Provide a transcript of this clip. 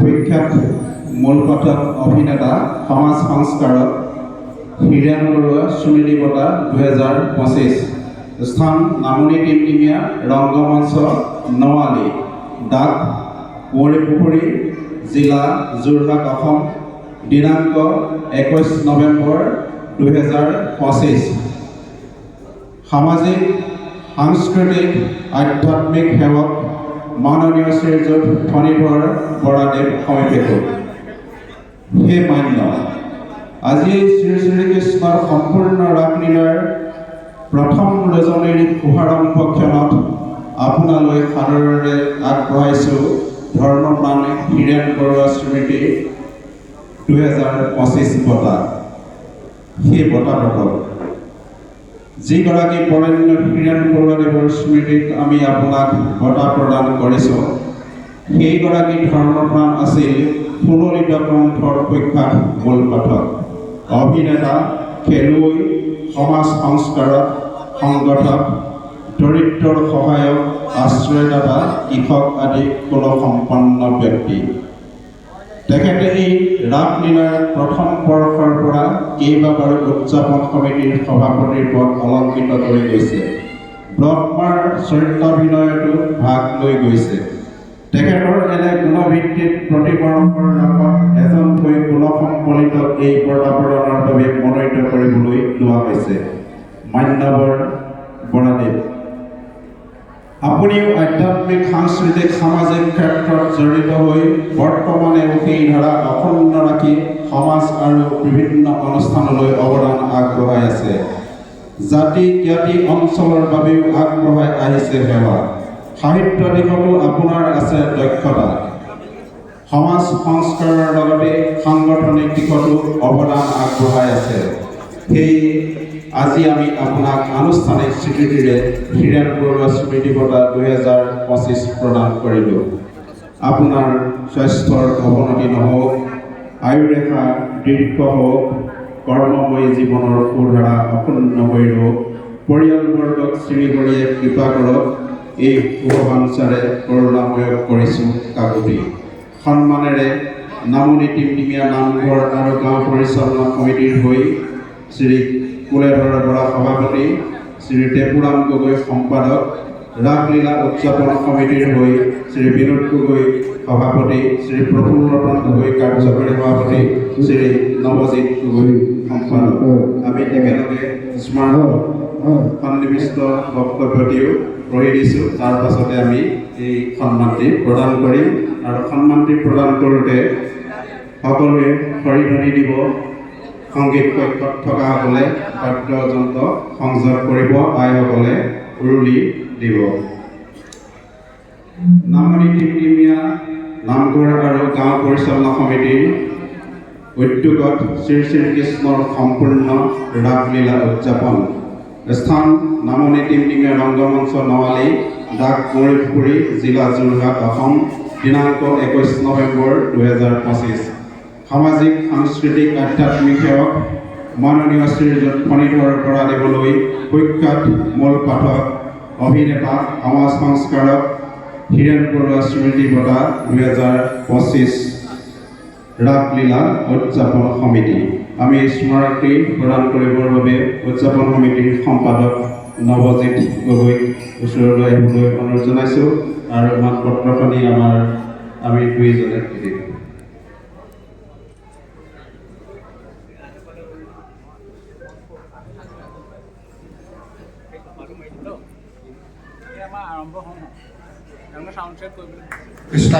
বিখ্যাত মূল পাঠক অভিনেতা সমাজ সংস্কাৰক হীৰেণ বৰুৱা স্মৃতি বঁটা 2025 স্থান নামনি টিমটিমীয়া ৰংগমঞ্চ নৱালী ডাক কুঁৱৰীপুখুৰী জিলা যোৰহাট অসম দিনাংক 21 নৱেম্বৰ 2025 সামাজিক সাংস্কৃতিক আধ্যাত্মিক সেৱক মাননীয় শ্ৰীযুত ফণীধৰ বৰাদেৱ সমবেত হে মান্য আজি শ্ৰী শ্ৰীকৃষ্ণৰ সম্পূৰ্ণ ৰাসলীলাৰ প্ৰথম ৰজনীৰ শুভাৰম্ভ ক্ষণত আপোনালৈ সাদৰেৰে আগবঢ়াইছোঁ ধৰ্মপ্ৰাণ হীৰেণ বৰুৱা স্মৃতি 2025 বঁটা। সেই বঁটা পাতক যিগৰাকী বৰেণ্য হীৰেণ বৰুৱাদেৱৰ স্মৃতিত আমি আপোনাক বঁটা প্ৰদান কৰিছোঁ সেইগৰাকী ধৰ্মপ্ৰাণ আছিল সুললিত কণ্ঠৰ প্ৰখ্যাত মূল পাঠক অভিনেতা খেলুৱৈ সমাজ সংস্কাৰক সংগঠক দৰিদ্ৰৰ সহায়ক আশ্ৰয়দাতা কৃষক আদি কুলসম্পন্ন ব্যক্তি। তেখেতে এই ৰাসলীলাৰ প্ৰথম বৰ্ষৰ পৰা কেইবাবাৰো উদযাপন সমিতিৰ সভাপতিৰ পদ অলংকৃত কৰি গৈছে। ব্ৰহ্মাৰ চৰিত্ৰাভিনয়তো ভাগ লৈ গৈছে। তেখেতৰ এনে গুণভিত্তিত প্ৰতিবৰ্ষৰ ৰাসত এজনকৈ কুলসম্পলিতক এই বঁটা প্ৰদানৰ বাবে মনোনীত কৰিবলৈ লোৱা হৈছে। মান্যবৰ বৰাদেৱ, আপুনিও আধ্যাত্মিক সাংস্কৃতিক সামাজিক ক্ষেত্ৰত জড়িত হৈ বৰ্তমানেও সেই ধাৰা অক্ষুণ্ণ ৰাখি সমাজ আৰু বিভিন্ন অনুষ্ঠানলৈ অৱদান আগবঢ়াই আছে। জাতি জ্ঞাতি অঞ্চলৰ বাবেও আগবঢ়াই আহিছে সেৱা। সাহিত্য দিশতো আপোনাৰ আছে দক্ষতা। সমাজ সংস্কাৰৰ লগতে সাংগঠনিক দিশতো অৱদান আগবঢ়াই আছে। সেয়ে আজি আমি আপোনাক আনুষ্ঠানিক স্বীকৃতিৰে হীৰেণ বৰুৱা স্মৃতি বঁটা 2025 প্ৰদান কৰিলোঁ। আপোনাৰ স্বাস্থ্যৰ অৱনতি নহওক, আয়ুৰেখা দীৰ্ঘ হওক, কৰ্মময়ী জীৱনৰ সুধাৰা অক্ষুণ্ণ হৈ ৰওক, পৰিয়ালবৰ্গক শ্ৰীহৰিয়ে কৃপা কৰক, এই শুভবাঞ্ছাৰে কৰোণাময়ক কৰিছোঁ কাকুতি। সন্মানেৰে নামনি টিমটিমীয়া নামঘৰ আৰু গাঁও পৰিচালনা সমিতিৰ হৈ শ্ৰী কুলেধৰ বৰা সভাপতি, শ্ৰী টেপুৰাম গগৈ সম্পাদক, ৰাসলীলা উদযাপন সমিতিৰ হৈ শ্ৰী বিনোদ গগৈ সভাপতি, শ্ৰী প্ৰফুল্লপ্ৰাণ গগৈ কাৰ্যকৰী সভাপতি, শ্ৰী নৱজিৎ গগৈ সম্পাদক। আমি একেলগে স্মাৰক সন্নিৱিষ্ট বক্তব্য দিওঁ ৰৈ দিছোঁ। তাৰ পাছতে আমি এই সন্মানটি প্ৰদান কৰিম আৰু সন্মানটি প্ৰদান কৰোঁতে সকলোৱে হৰিধ্বনি দিব। সংগীত কক্ষত থকাসকলে বাদ্যযন্ত্ৰ সংযোগ কৰিব, আইসকলে উৰুলি দিব। নামনি টিমটিমীয়া নামঘৰ আৰু গাঁও পৰিচালনা সমিতিৰ উদ্যোগত শ্ৰী শ্ৰীকৃষ্ণৰ সম্পূৰ্ণ ৰাসলীলা উদযাপন। স্থান নামনি টিমটিমীয়া ৰংগমঞ্চ নৱালী ডাক কুঁৱৰীপুখুৰী জিলা যোৰহাট অসম দিনাংক 21 নৱেম্বৰ 2025 সামাজিক সাংস্কৃতিক আধ্যাত্মিক সেৱক মাননীয় শ্ৰীযুত ফণীধৰ বৰাদেৱলৈ প্ৰখ্যাত মূল পাঠক অভিনেতা সমাজ সংস্কাৰক হীৰেণ বৰুৱা স্মৃতি বঁটা 2025 ৰাসলীলা উদযাপন সমিতি। আমি স্মাৰকটি প্ৰদান কৰিবৰ বাবে উদযাপন সমিতিৰ সম্পাদক নৱজিৎ গগৈক ওচৰলৈ আহিবলৈ অনুৰোধ জনাইছোঁ আৰু মানপত্ৰখনি আমি দুইজনে দিম। কৃষ্ণ